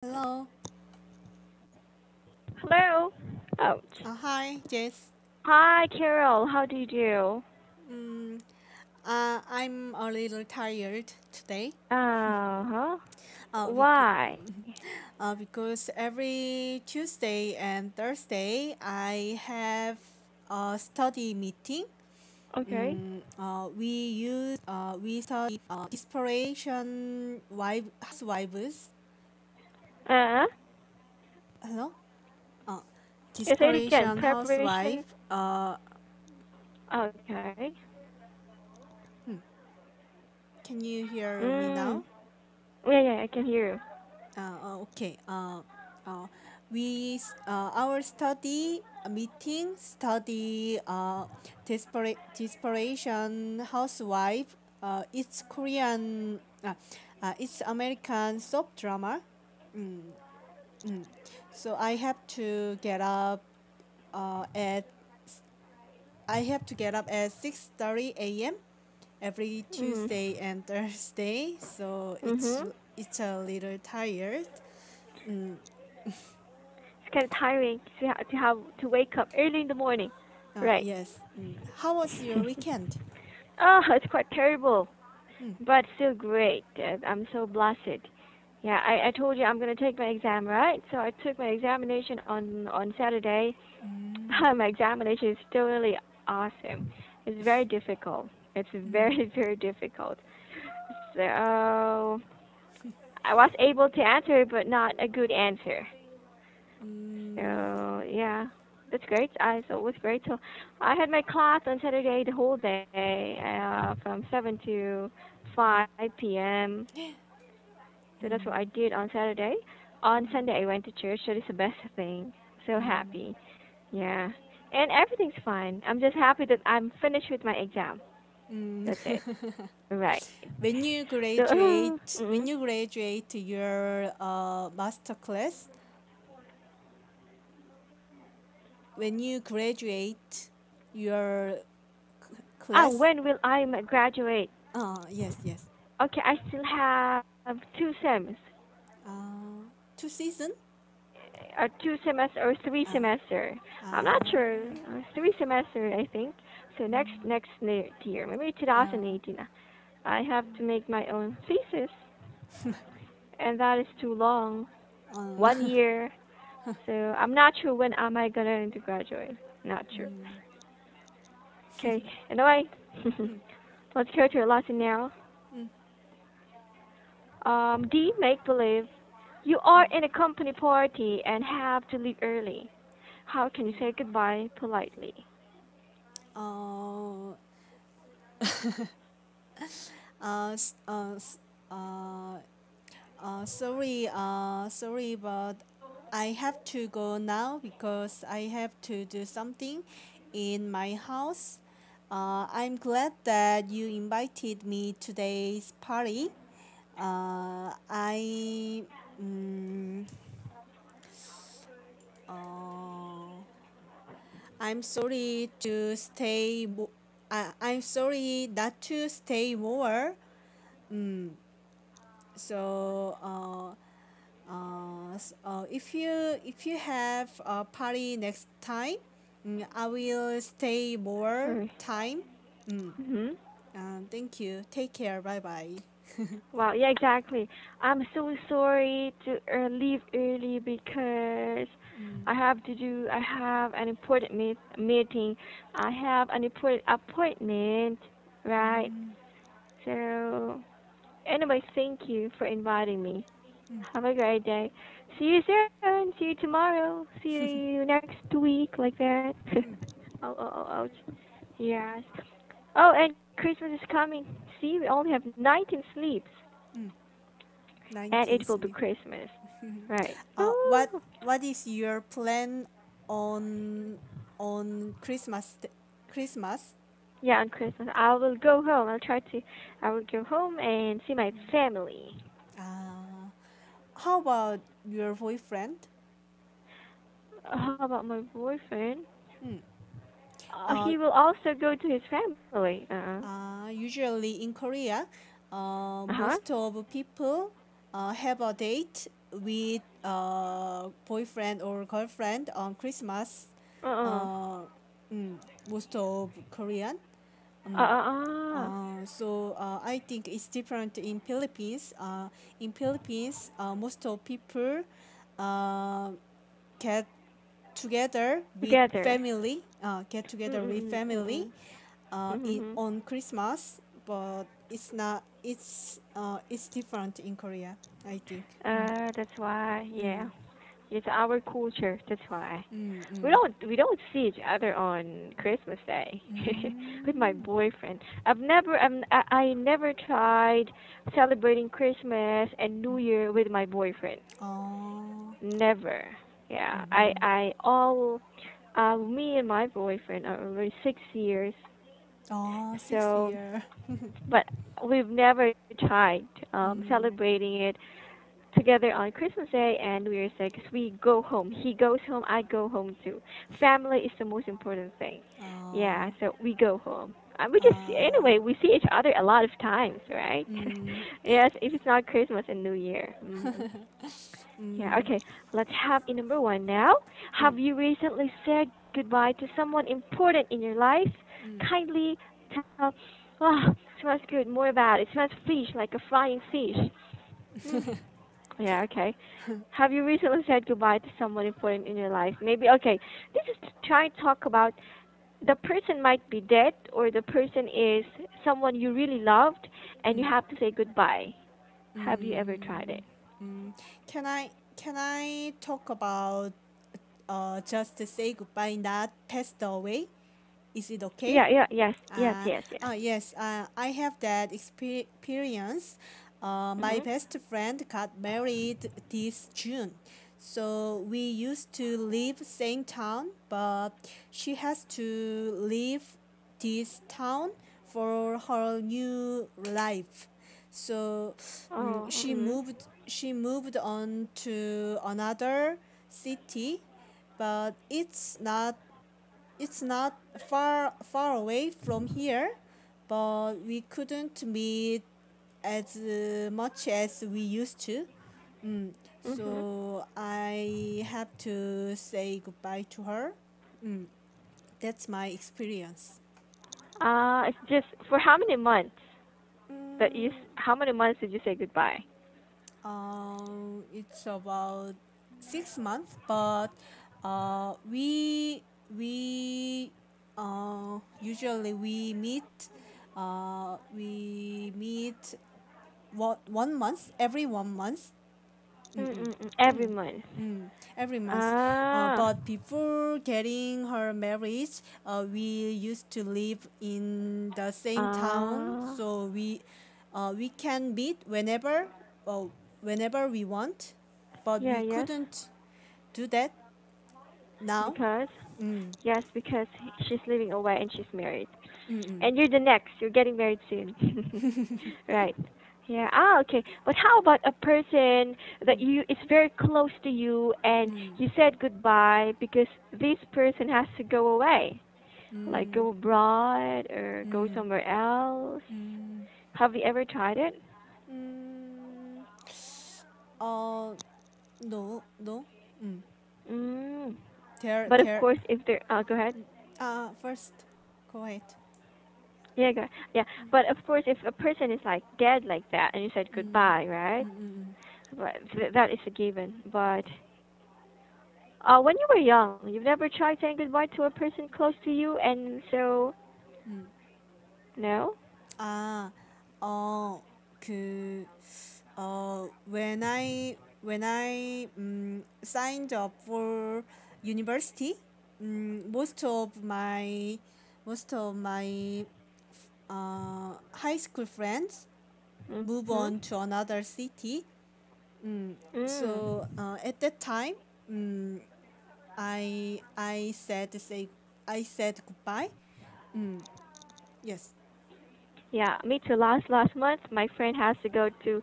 Hello. Hello. Ouch. Hi, Jess. Hi, Carol. How do you do? Mm, I'm a little tired today. Huh? Uh, bec- Why? because every Tuesday and Thursday I have a study meeting. Okay. We study desperation housewives. Uh, Hello. Uh, you say it again. Desperation Preparation. housewife. Okay. Hmm, can you hear me Mm. now? Yeah, yeah, I can hear you. Okay. Our study meeting study desperation housewife. It's Korean. It's American soap drama. Mm, mm. So Uh, at I have to get up at 6:30 a.m. every Mm. Tuesday and Thursday. So Mhm. it's a little tired. Mm, It's kind of tiring to wake up early in the morning. Right. yes. How was your weekend? Oh, it's quite terrible, Mm, but still great. I'm so blessed. Yeah, I told you I'm gonna take my exam, right? So I took my examination on Saturday. mm, My examination is still really awesome. It's very difficult. It's mm, very very difficult. So I was able to answer, but not a good answer. mm, So yeah, that's great. So it was great. So I had my class on Saturday the whole day, from 7 to 5 p.m. So that's what mm, I did on Saturday. On Sunday I went to church, so it's the best thing. So mm, happy. Yeah. And everything's fine. I'm just happy that I'm finished with my exam. mm. That's it. Right. So, When mm, you graduate your master class, when you graduate your class, when will I graduate? yes, yes. Okay, I still have two sems, Uh, 2 season. 2 semester or three Uh, semester. I'm not uh, sure. 3 semester, I think. So year, maybe uh, 2018. I have to make my own thesis, and that is too long. uh, 1 year. So I'm not sure when am I going to graduate. Not sure. mm, Okay. Anyway, mm, let's go to a lesson now. mm, Do you make believe you are in a company party and have to leave early? How can you say goodbye politely? mm. S- s- uh, sorry, but I have to go now because I have to do something in my house. I'm glad that you invited me today's party. I mm, uh, I'm sorry to stay. I'm sorry not to stay more. Mm, so if you have a party next time, I will stay more Sorry. time. Mm, Mhm. thank you. Take care. Bye bye. Well, yeah, exactly. I'm so sorry to leave early because Mm, I have an important meeting. I have an important appointment, right? mm, So, anyway, thank you for inviting me. mm. Have a great day. See you soon. See you tomorrow. See you next week, like that. Oh, oh, oh, ouch. Yes. Oh, and Christmas is coming. See, we only have 19 sleeps, Mm. and 19 it will be sleep. Christmas. Right. uh, what Ooh. what is your plan on Christmas? Christmas? Yeah, on Christmas, I will go home. I will go home and see my family. Uh, how about your boyfriend? How about my boyfriend? Mm. Uh, He will also go to his family. Usually in Korea, Uh huh. most of people, have a date with boyfriend or girlfriend on Christmas. Uh-uh. Uh, mm, Most of Korean. Um, Uh-uh. I think it's different in Philippines. In Philippines, most of people uh, get together with Together. family. Get together with Mm-mm. family Mm-mm. Mm-hmm. on Christmas, but it's not. It's different in Korea, I think. That's why, yeah. Mm, It's our culture, that's why. mm, We mm, don't see each other on Christmas Day with my mm. boyfriend. I never tried celebrating Christmas and New Year with my boyfriend. Oh, Never. Yeah. mm. I all Me and my boyfriend are already 6 years. Oh, six So, year. but we've never tried Mm. celebrating it together on Christmas Day and New Year's Day because we go home. He goes home, I go home too. Family is the most important thing. Yeah, Oh, so we go home. We just uh, anyway we see each other a lot of times, right? mm. Yes, if it's not Christmas and New Year. Yeah, Mm. okay. Let's have in number one now. Mm. Have you recently said goodbye to someone important in your life? Mm. Kindly tell. Oh, smells good. More about it. Smells fish like a flying fish. Mm. Yeah, okay. Have you recently said goodbye to someone important in your life? Maybe, okay, this is to try and talk about the person might be dead or the person is someone you really loved and you Mm. have to say goodbye. Have you ever tried Mm. it? Mm. Can I talk about just to say goodbye, not passed away? Is it okay? Yeah, yeah, yes, yes, Uh, yes, yes. yes, I have that experience. My Mhm. best friend got married this June. So we used to live same town, but she has to leave this town for her new life. So Oh, she mhm. moved on to another city, but it's not far away from here, but we couldn't meet as much as we used to. Mhm. So I have to say goodbye to her. Mm, that's my experience. It's just for how many months Mm, how many months did you say goodbye? it's about 6 months, but we usually we meet one month every 1 month. Mm-mm. Every Mm. month. Every month. Ah. But before getting her marriage, we used to live in the same town, Ah. so we can meet uh, whenever we want, but Yeah, we yes. couldn't do that now. Because Mm. yes, because she's living away and she's married. Mm-mm. And you're the next. You're getting married soon. Right. Yeah. Ah, okay. But how about a person that you is very close to you and Mm. you said goodbye because this person has to go away, like Mm. go abroad or go Mm. somewhere else? Mm. Have you ever tried it? Mm. Uh, no, no. Mm. Mm. There, But of there. course, if there, go ahead. First, go ahead. Yeah, go. Yeah, but of course, if a person is like dead like that and you said Mm. goodbye, right? Mm-mm. But that is a given. But when you were young, you've never tried saying goodbye to a person close to you, and so Mm. no. 아, 어, 그, when I signed up for university, most of my high school friends move Mhm. on to another city. Mm. At that time, mm, I said goodbye. Mm, yes. Yeah, me too. Last month, my friend has to go to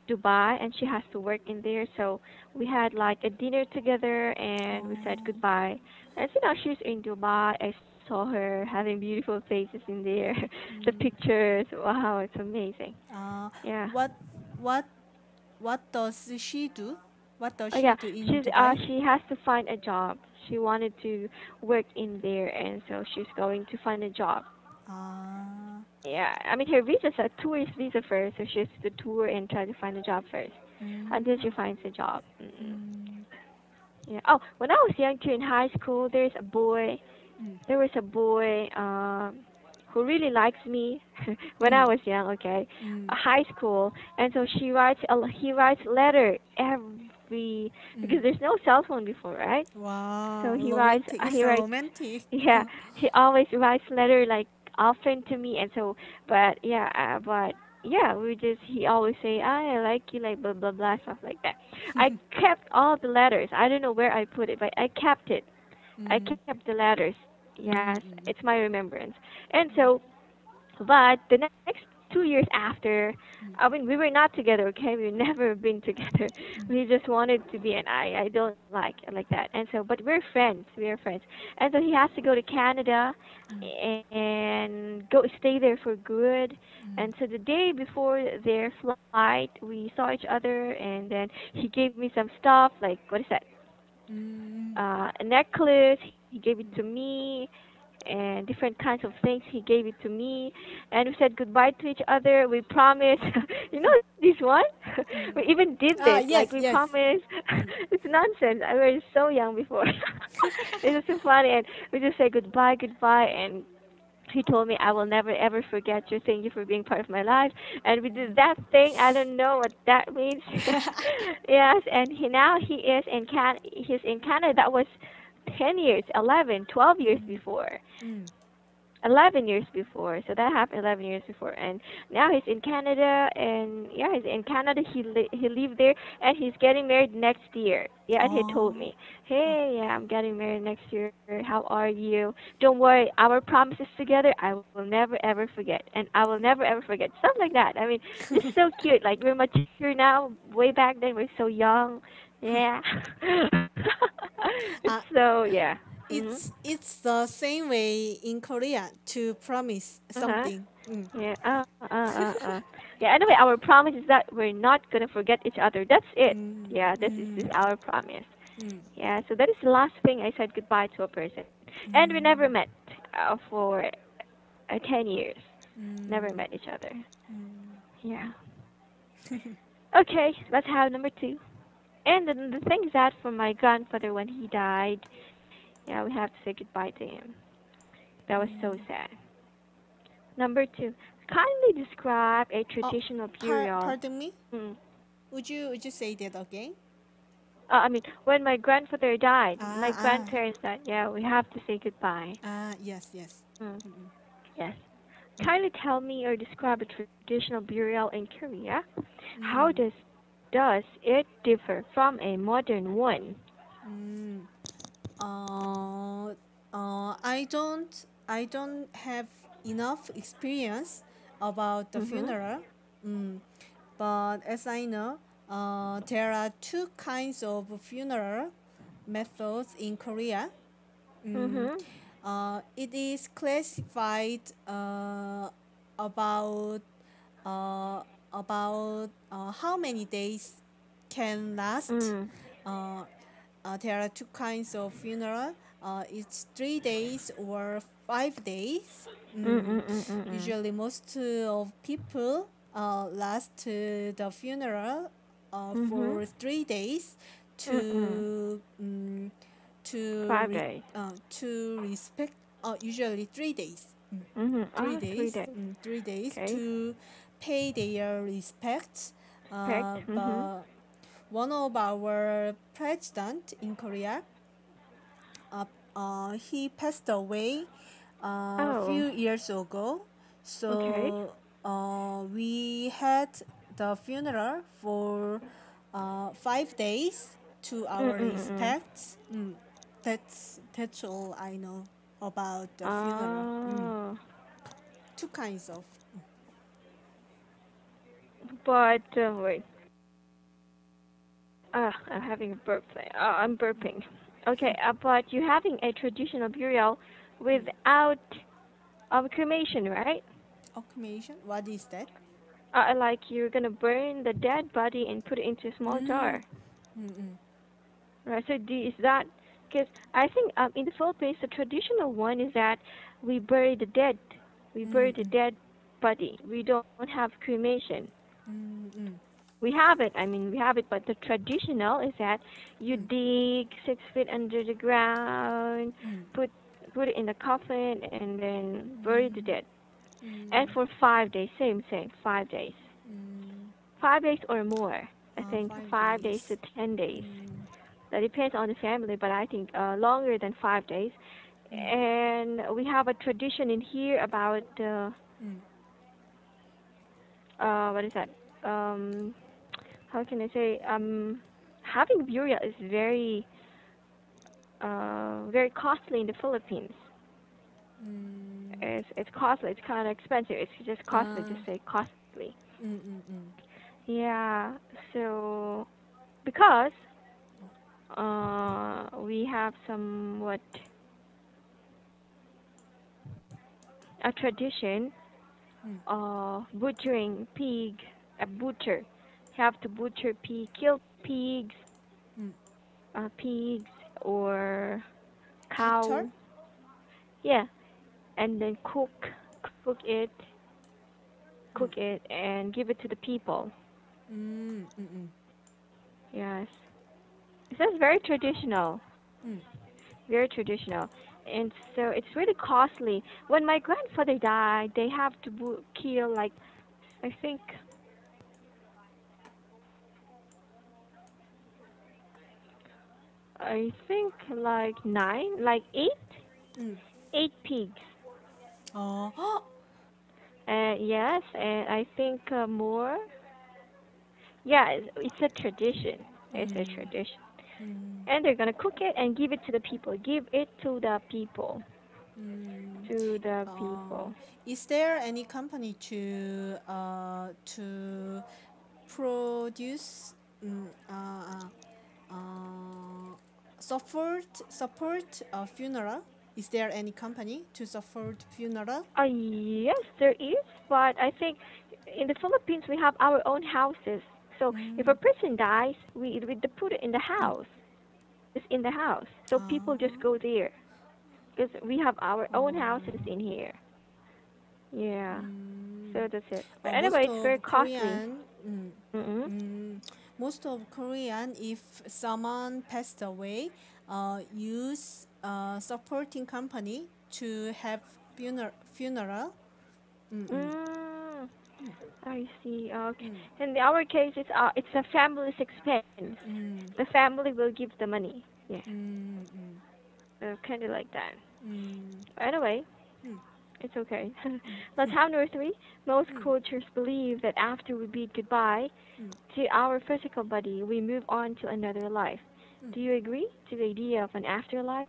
Dubai, and she has to work in there. So we had like a dinner together, and we said Oh, goodbye. And she's in Dubai. I saw her having beautiful faces in there. The mm, pictures. Wow, it's amazing. uh, Yeah. what what what does she do? What does she Yeah, do in Dubai? she has to find a job. She wanted to work in there, and so she's going to find a job. Ah, Yeah, I mean her visa's a tourist visa first, so she has to tour and try to find a job first until mm, she finds a job. mm, Yeah. Oh, when I was young too in high school, there's a boy. mm, There was a boy who really likes me when I mm, was young. Okay, mm, high school, and so he writes letter every because mm. there's no cell phone before, right? So Wow, he writes romantic. he It's a writes romantic. yeah, he always writes letter like often to me, and so but yeah, we just he always say I like you like blah blah blah stuff like that. I kept all the letters. I don't know where I put it, but I kept it. I Mm, kept the letters. Yes, mm, it's my remembrance. And so but the next 2 years after, I mean, we were not together, okay? We've never been together. mm, We just wanted to be, and I don't like it like that. And so, but we're friends. We are friends. And so he has to go to Canada mm, and go stay there for good. mm, And so the day before their flight, we saw each other, and then he gave me some stuff, like what is that? mm, A necklace. He gave it to me, and different kinds of things. He gave it to me, and we said goodbye to each other. We promised, you know, this one. mm. We even did Ah, this. Like yes, we yes. promised. Mm. It's nonsense. I was so young before. It was so funny, and we just said goodbye, goodbye, and he told me I will never ever forget you. Thank you for being part of my life. And we did that thing. I don't know what that means. Yes, and he is in he's in Canada. That was 10 years, 11, 12 years Mm, before. mm, 11 years before. So that happened 11 years before. And now he's in Canada, and yeah, he's in Canada. He lived there, and he's getting married next year. Yeah, and he told oh, me, oh. "Hey, yeah, I'm getting married next year. How are you? Don't worry, our promises together, I will never ever forget, and I will never ever forget." Stuff like that. I mean, it's so cute. Like we're mature now. Way back then, we're so young. Yeah. It's Uh, so yeah. Mhm. it's the same way in Korea to promise Uh huh. something. Mm. Yeah. Yeah. Anyway, our promise is that we're not gonna forget each other. That's it. Mm, Yeah. This mm, is our promise. mm, Yeah. So that is the last thing I said goodbye to a person, and we never mm, met for 10 years. Never mm, met each other. mm. Yeah. Okay. Let's have number two. And then the thing is that for my grandfather when he died, yeah, we have to say goodbye to him. That was so sad. Number two. Kindly describe a Oh, traditional burial. pardon me. Mm. Would you say that again? I mean, when my grandfather died, my Ah, ah, grandparents died. Yeah, we have to say goodbye. ah. Yes, yes. Mm, Mm, yes. mm, Kindly tell me or describe a traditional burial in Korea. How mm, does it differ from a modern one? mm. Uh, I don't have enough experience about the Mhm. funeral. Mm. But as I know, there are two kinds of funeral methods in Korea. Mm, Mhm. it is classified about uh, how many days can last. Mm. Uh, there are two kinds of funeral. It's 3 days or 5 days. Mm. Mm, Mm. Mm. Mm. Mm. usually, most of people last the funeral Mhm. for 3 days Mm. Mm. to Five days. to respect. Usually 3 days. Mhm. Three Ah, three days. days. 3 days Okay. to pay their respects. Respect. Mhm. But one of our president in Korea, uh, he passed away a Oh. few years ago. Okay. So we had the funeral for 5 days to Mm. our Mm. Mm. Mm. respects. That's all I know about the funeral. Oh. Two kinds of. But wait. I'm having a burp. I'm burping. Okay, but you're having a traditional burial without cremation, right? Cremation. What is that? like you're gonna burn the dead body and put it into a small Mm, jar. mm, mm, Right. So is that because I think in the Philippines the traditional one is that we bury the dead, we bury mm, the mm, dead body. We don't have cremation. mm, mm, We have it. I mean, we have it, but the traditional is that you mm, dig 6 feet under the ground, mm, put put it in the coffin, and then bury the mm, dead. And mm, for 5 days, same, 5 days, mm. 5 days or more. I think 5 days to Five days. 10 days. Mm, That depends on the family, but I think longer than 5 days. mm, And we have a tradition in here about mm, what is that? How can I say? Having burial is very costly in the Philippines. mm. It's costly. It's kind of expensive. It's just costly. Uh, Just say costly. mm, mm, mm. Yeah. So because we have somewhat a tradition Mm, of butchering pig. A butcher have to butcher pig, kill mm. pigs or Butcher? cow. Yeah, and then cook it, Mm, and give it to the people. mm, mm, mm, Yes, so it's very traditional, mm. very traditional, and so it's really costly. When my grandfather died, they have to kill like I think like nine, like Mm. eight pigs. Oh, Yes, and I think more. Yeah, it's a tradition. It's a mm, tradition. mm, And they're gonna cook it and give it to the people. Give it to the people. mm. To the Uh, people. is there any company to produce support a funeral? Is there any company to support funeral? Yes, there is, but I think in the Philippines we have our own houses. So if a Mm, person dies, we put it in the mm. house. It's in the house. So people just Ah, go there because we have our own houses oh, in here. Yeah. mm. So that's it. But Most anyway, it's very of costly. Korean, Mm-mm. most of Korean, if someone passed away, use supporting company to have funeral. Mm-mm. Mm, Mm, I see. Okay. mm, In our case, it's a family's expense. mm, The family will give the money. Yeah. mm, mm, So kind of like that. mm, Anyway, mm, it's okay. Let's mm, have number three. Most mm, cultures believe that after we bid goodbye mm, to our physical body, we move on to another life. mm, Do you agree to the idea of an afterlife?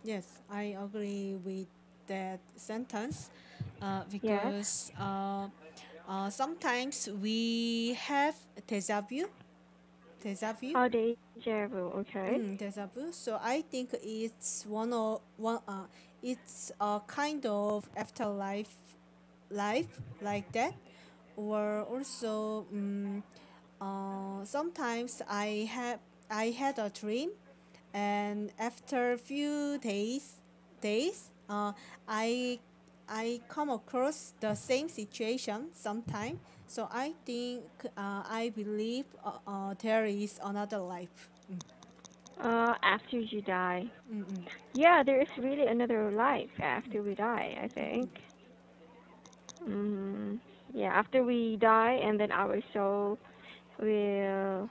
Yes, I agree with that sentence Yes. because sometimes we have deja vu, deja vu, Oh, deja vu. Okay. deja vu. So I think it's it's a kind of afterlife life like that, or also sometimes I had a dream, and after few days I I come across the same situation sometime. So I think I believe there is another life. After you die. Mm-mm. Yeah, there is really another life after we die, I think. Mm, yeah, after we die and then our soul will.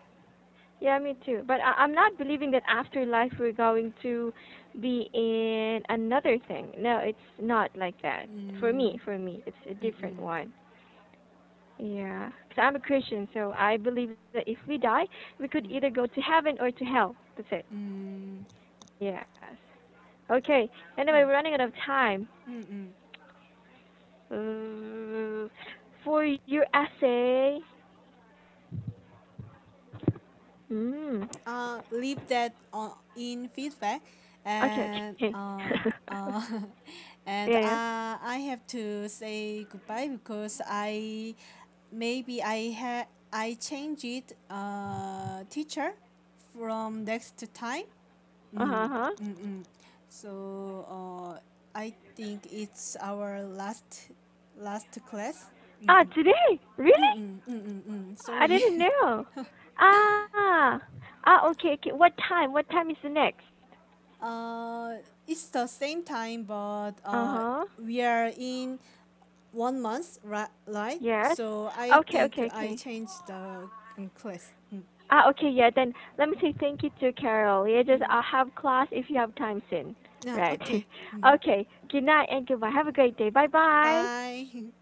Yeah, me too. But I'm not believing that after life we're going to be in another thing. No, it's not like that. Mm, For me, it's a different mm-mm. one. Yeah, because I'm a Christian, so I believe that if we die, we could either go to heaven or to hell. That's it. Mm, Yes. Okay. Anyway, mm, we're running out of time. mm-mm. Uh, for your essay. Mm. Leave that in feedback, Okay. and Okay. uh, and Yeah. I have to say goodbye because I change it teacher from next time. Uh huh. Mm, Uh-huh. mm, mm. So I think it's our last class. Mm, Ah, mm. today? Mm, Really? mm, mm, mm, mm. I Sorry. didn't know. Ah. Ah, okay, okay. What time? What time is the next? uh, it's the same time, but Uh-huh. we are in 1 month, right? Yes. So I Okay, think okay, I okay. changed the class. Mm, Ah, okay, yeah, then let me say thank you to Carol. Yeah, just mm. I'll have class if you have time soon. Yeah, Right. okay. Mm. Okay. Good night and goodbye. Have a great day. Bye bye. Bye.